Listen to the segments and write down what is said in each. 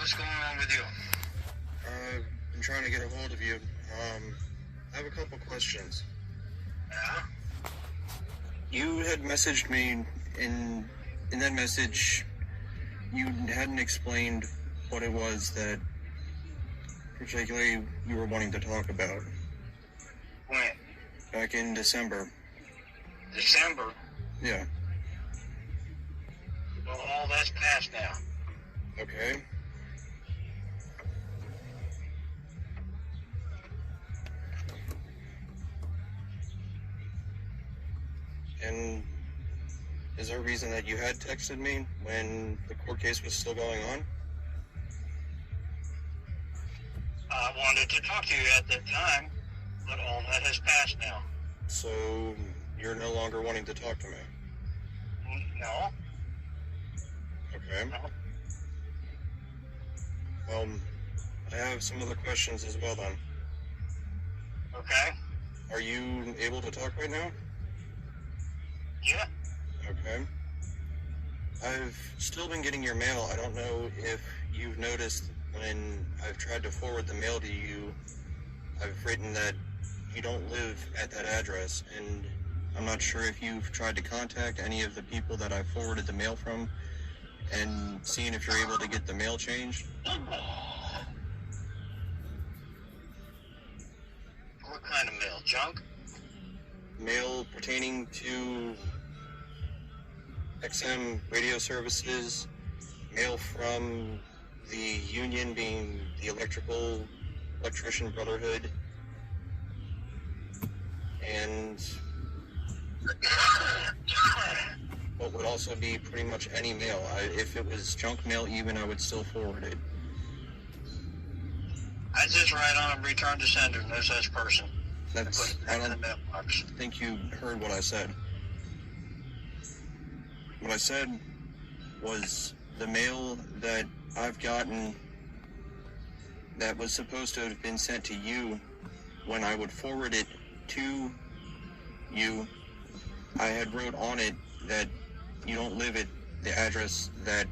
What's going on with you? I've been trying to get a hold of you. I have a couple questions. Yeah? You had messaged me, and in that message, you hadn't explained what it was that particularly you were wanting to talk about. When? Back in December. December? Yeah. Well, all that's past now. Okay. And is there a reason that you had texted me when the court case was still going on? I wanted to talk to you at that time, but all that has passed now. So you're no longer wanting to talk to me? No? Okay. No? Well, I have some other questions as well then. Okay? Are you able to talk right now? Yeah? Okay. I've still been getting your mail. I don't know if you've noticed when I've tried to forward the mail to you, I've written that you don't live at that address, and I'm not sure if you've tried to contact any of the people that I forwarded the mail from and seeing if you're able to get the mail changed. What kind of mail? Junk? Mail pertaining to XM radio services, mail from the union being the Electrician Brotherhood, and what would also be pretty much any mail. If it was junk mail even, I would still forward it. I just write on return to sender, no such person. I In the don't mailbox. think you heard what I said. What I said was the mail that I've gotten that was supposed to have been sent to you, when I would forward it to you, I had wrote on it that you don't live at the address that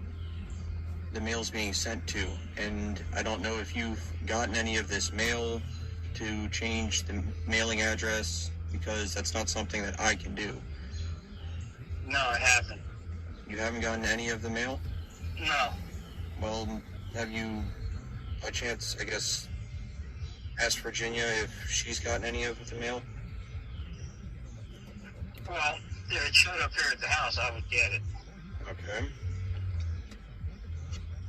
the mail's being sent to, and I don't know if you've gotten any of this mail to change the mailing address, because that's not something that I can do. No, I haven't. You haven't gotten any of the mail? No. Well, have you, by chance, I guess, asked Virginia if she's gotten any of the mail? Well, if it showed up here at the house, I would get it. Okay.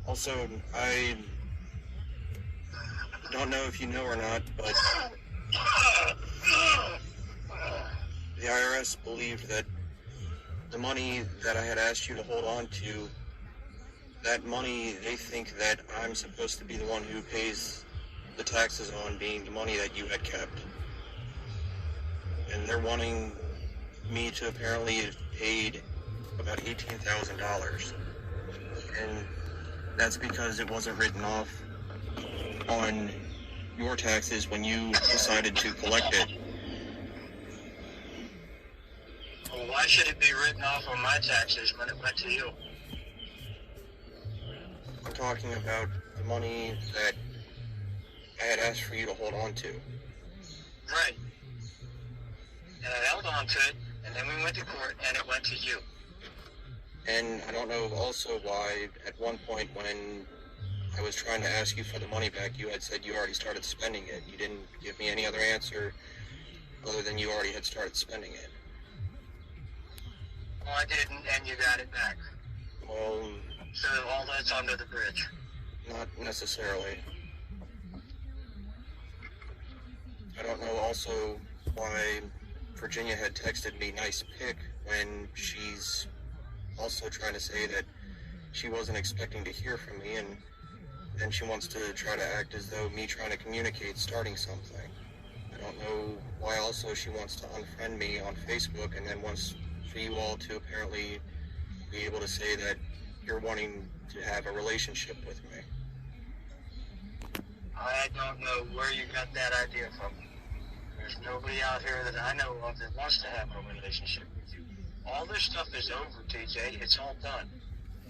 Also, I don't know if you know or not, but the IRS believed that the money that I had asked you to hold on to, that money, they think that I'm supposed to be the one who pays the taxes on, being the money that you had kept. And they're wanting me to apparently have paid about $18,000. And that's because it wasn't written off on your taxes when you decided to collect it. Well, why should it be written off on my taxes when it went to you? I'm talking about the money that I had asked for you to hold on to. Right. And I held on to it, and then we went to court, and it went to you. And I don't know also why at one point when I was trying to ask you for the money back, you had said you already started spending it. You didn't give me any other answer other than you already had started spending it. Well, I didn't, and you got it back. Well, So all that's under the bridge. not necessarily. I don't know also why Virginia had texted me nice pic when she's also trying to say that she wasn't expecting to hear from me, and then she wants to try to act as though me trying to communicate starting something. I don't know why also she wants to unfriend me on Facebook and then wants for you all to apparently be able to say that you're wanting to have a relationship with me. I don't know where you got that idea from. There's nobody out here that I know of that wants to have a relationship with you. All this stuff is over, TJ. It's all done.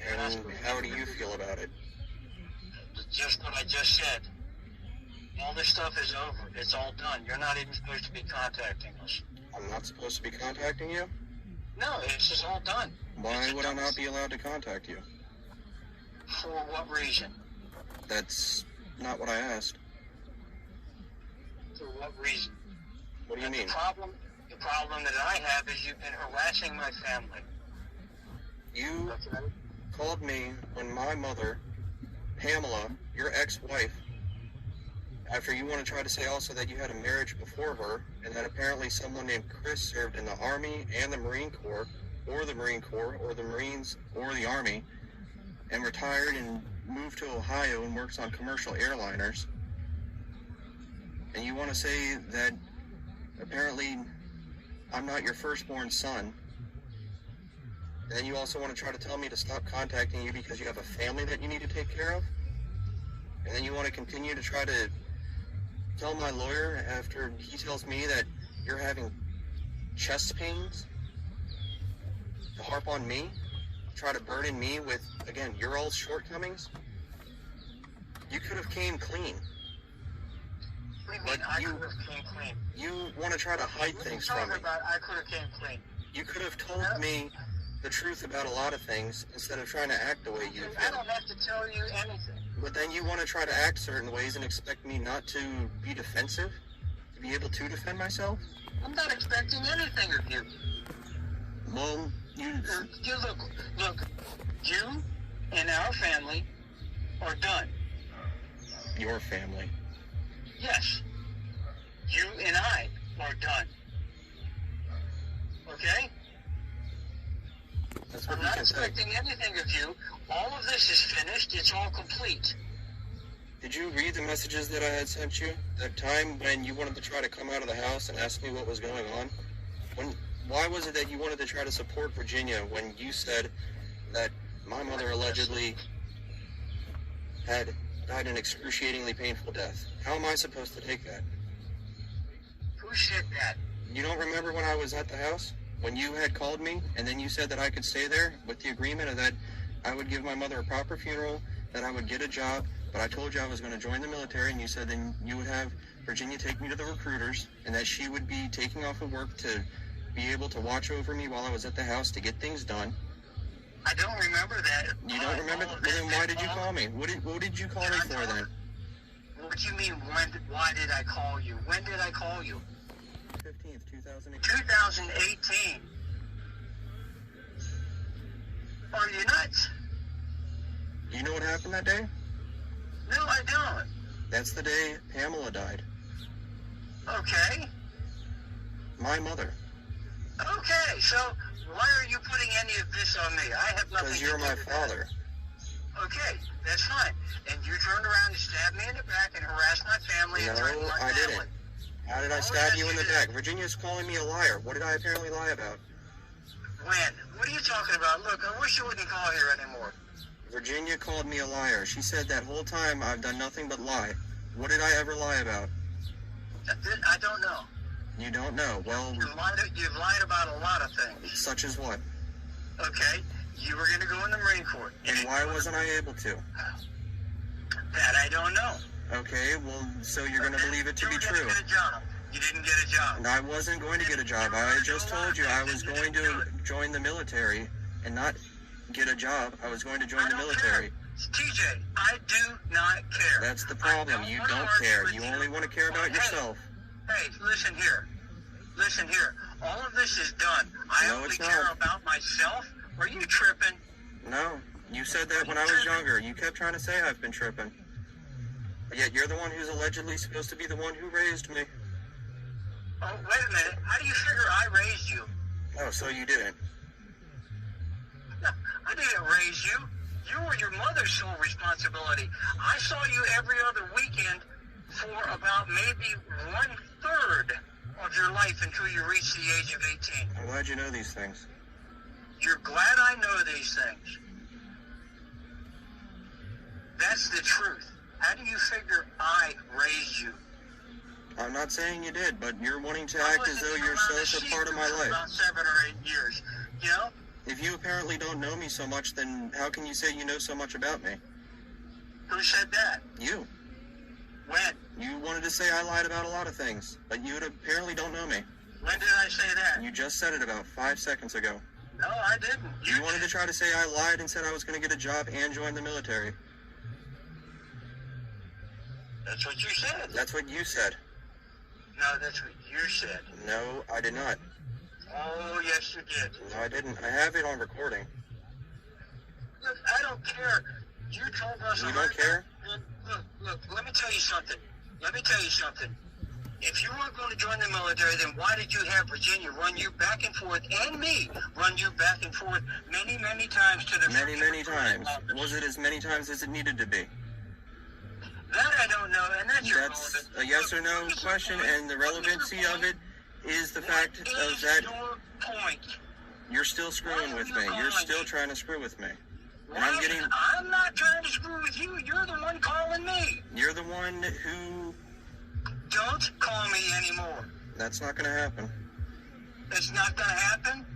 And how do you feel about it? just what I just said. All this stuff is over. It's all done. You're not even supposed to be contacting us. I'm not supposed to be contacting you? No, it's just all done. Why would I not be allowed to contact you? For what reason? That's not what I asked. For what reason? What do you mean? The problem that I have is you've been harassing my family. You Okay? called me when my mother, Pamela, your ex-wife, after you want to try to say also that you had a marriage before her, and that apparently someone named Chris served in the Army and the Marine Corps, or the Marine Corps, or the Marines, or the Army, and retired and moved to Ohio and works on commercial airliners. And you want to say that apparently I'm not your firstborn son. And then you also want to try to tell me to stop contacting you because you have a family that you need to take care of? And then you want to continue to try to tell my lawyer after he tells me that you're having chest pains to harp on me, try to burden me with, again, your old shortcomings? You could have came clean. What do you But mean I you- could have came clean? You want to try to hide What are you things from talking me. about? I could have came clean. You could have told me the truth about a lot of things instead of trying to act the way you I feel. don't have to tell you anything. But then you want to try to act certain ways and expect me not to be defensive? To be able to defend myself? I'm not expecting anything of you. Well, you... You look, you and our family are done. Your family. Yes. You and I are done. Okay? That's what I'm you not can say. expecting anything of you. All of this is finished. It's all complete. Did you read the messages that I had sent you? That time when you wanted to try to come out of the house and ask me what was going on? Why was it that you wanted to try to support Virginia when you said that my mother allegedly had died an excruciatingly painful death? How am I supposed to take that? Who said that? You don't remember when I was at the house? When you had called me and then you said that I could stay there with the agreement of that I would give my mother a proper funeral, that I would get a job, but I told you I was going to join the military, and you said then you would have Virginia take me to the recruiters and that she would be taking off of work to be able to watch over me while I was at the house to get things done. I don't remember that. You don't remember? Well, then why did you call me? What did you call me for then? What do you mean, why did I call you? When did I call you? 15th, 2018. 2018. Are you nuts? You know what happened that day? No, I don't. That's the day Pamela died. Okay. My mother. Okay, so why are you putting any of this on me? I have nothing Because to you're do my with that. father. Okay, that's fine. And you turned around and stabbed me in the back and harassed my family and No, threatened my I family. didn't. How did I Oh, stab yes, you in you the did. back? Virginia's calling me a liar. What did I apparently lie about? When? What are you talking about? Look, I wish you wouldn't call here anymore. Virginia called me a liar. She said that whole time I've done nothing but lie. What did I ever lie about? I don't know. You don't know. Well, You've lied about a lot of things. such as what? Okay, you were going to go in the Marine Corps. And why wasn't I able to? That I don't know. Okay, well, so you're going to believe it to be You true. didn't get a job. You didn't get a job. And I wasn't going to get a job. I just told you I was going to join the military and not get a job. I was going to join I the don't military. care. TJ, I do not care. That's the problem. You don't care. You only want to care about yourself. Hey, listen here. Listen here. All of this is done. I No, only it's care not. about myself. Are you tripping? No, you said that when I was younger. You kept trying to say I've been tripping. But yet you're the one who's allegedly supposed to be the one who raised me. Oh, wait a minute. How do you figure I raised you? Oh, so you didn't. No, I didn't raise you. You were your mother's sole responsibility. I saw you every other weekend for about maybe 1/3 of your life until you reached the age of 18. I'm glad you know these things. You're glad I know these things. That's the truth. How do you figure I raised you? I'm not saying you did, but you're wanting to I act as wasn't though even you're around the such a sheep part of my for life. About 7 or 8 years. You know? If you apparently don't know me so much, then how can you say you know so much about me? Who said that? You. When? You wanted to say I lied about a lot of things, but you apparently don't know me. When did I say that? You just said it about 5 seconds ago. No, I didn't. You wanted to try to say I lied and said I was going to get a job and join the military. That's what you said. That's what you said. No, that's what you said. No, I did not. Oh, yes, you did. No, I didn't. I have it on recording. Look, I don't care. You told us... You don't care? Look, let me tell you something. If you weren't going to join the military, then why did you have Virginia run you back and forth, and me run you back and forth many, many times to the... Many times. Was it as many times as it needed to be? That I don't know, and that's your That's a yes or no question, and the relevancy of it is the fact of that your point? you're still screwing with me. You're still trying to screw with me. And I'm not trying to screw with you. You're the one calling me. You're the one who... Don't call me anymore. That's not going to happen. It's not going to happen?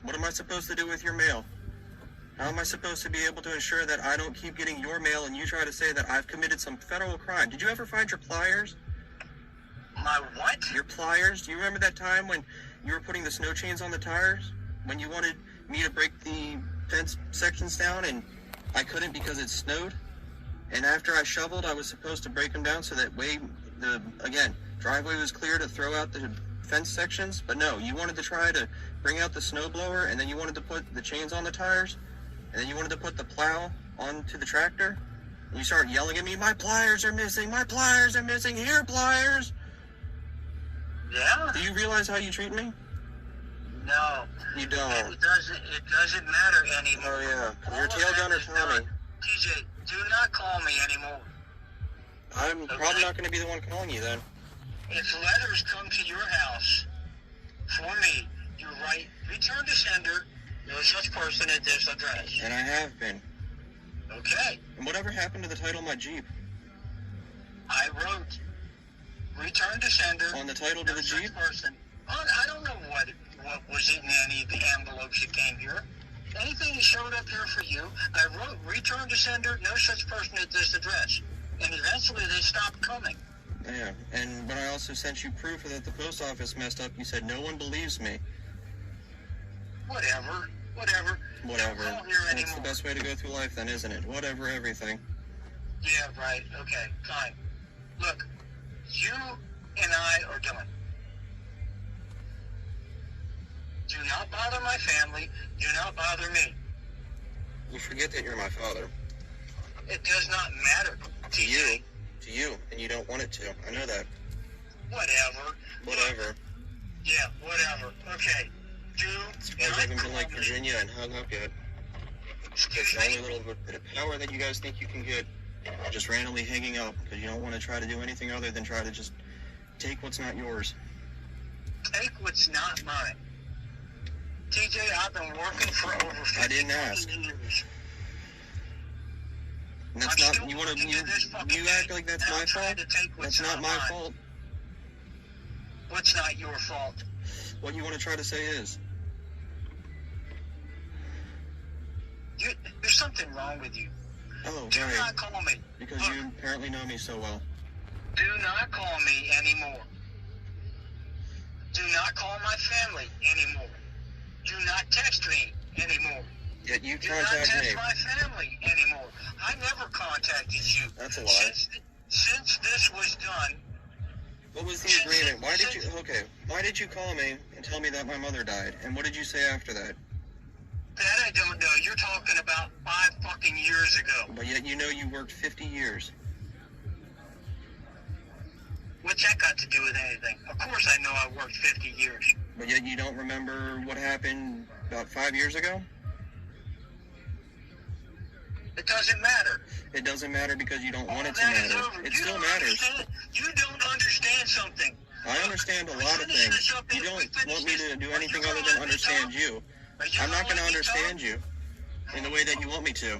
What am I supposed to do with your mail? How am I supposed to be able to ensure that I don't keep getting your mail and you try to say that I've committed some federal crime? Did you ever find your pliers? My what? Your pliers? Do you remember that time when you were putting the snow chains on the tires? When you wanted me to break the fence sections down and I couldn't because it snowed? And after I shoveled, I was supposed to break them down so that way the driveway was clear to throw out the fence sections. But no, you wanted to try to bring out the snow blower, and then you wanted to put the chains on the tires, and then you wanted to put the plow onto the tractor. And you started yelling at me, my pliers are missing, here pliers. Yeah? Do you realize how you treat me? No. You don't. It doesn't matter anymore. Oh yeah, you're tail gunner Tommy. TJ, do not call me anymore. I'm probably not going to be the one calling you then. If letters come to your house for me, you write, return to sender, no such person at this address. And I have been. Okay. And whatever happened to the title of my Jeep? I wrote, return to sender. On the title to the Jeep? Person. I don't know what was in any of the envelopes that came here. Anything that showed up here for you, I wrote, return to sender, no such person at this address. And eventually they stopped coming. Yeah, and when I also sent you proof that the post office messed up, you said no one believes me. Whatever. That's the best way to go through life then, isn't it? Whatever, everything. Yeah, right. Okay, fine. Look, you and I are done. Do not bother my family. Do not bother me. You forget that you're my father. It does not matter. To you, and you don't want it to. I know that. Whatever. Yeah, whatever. Okay. I haven't been like Virginia and hung up yet. It's the only little bit of power that you guys think you can get. Just randomly hanging up because you don't want to try to do anything other than try to just take what's not yours. Take what's not mine. TJ, I've been working for over 50 I didn't ask. years. And that's not, you act like that's my fault? That's not my fault. What's not your fault? What you want to try to say is? There's something wrong with you. Oh, Do right. not call me. Because you apparently know me so well. Do not call me anymore. Do not call my family anymore. Do not text me anymore. Yet you Do not contact text me. my family anymore. I never contacted you. That's a lie. Since this was done. What was the agreement? Why did you call me and tell me that my mother died? And what did you say after that? That I don't know. You're talking about 5 fucking years ago. But yet you know you worked 50 years. What's that got to do with anything? Of course I know I worked 50 years. But yet you don't remember what happened about 5 years ago? It doesn't matter. It doesn't matter because you don't want it to That is matter. over. It You still don't matters. You don't understand something. I understand a lot of things. You don't want me to do anything other than understand you. I'm not going to understand you in the way that you want me to.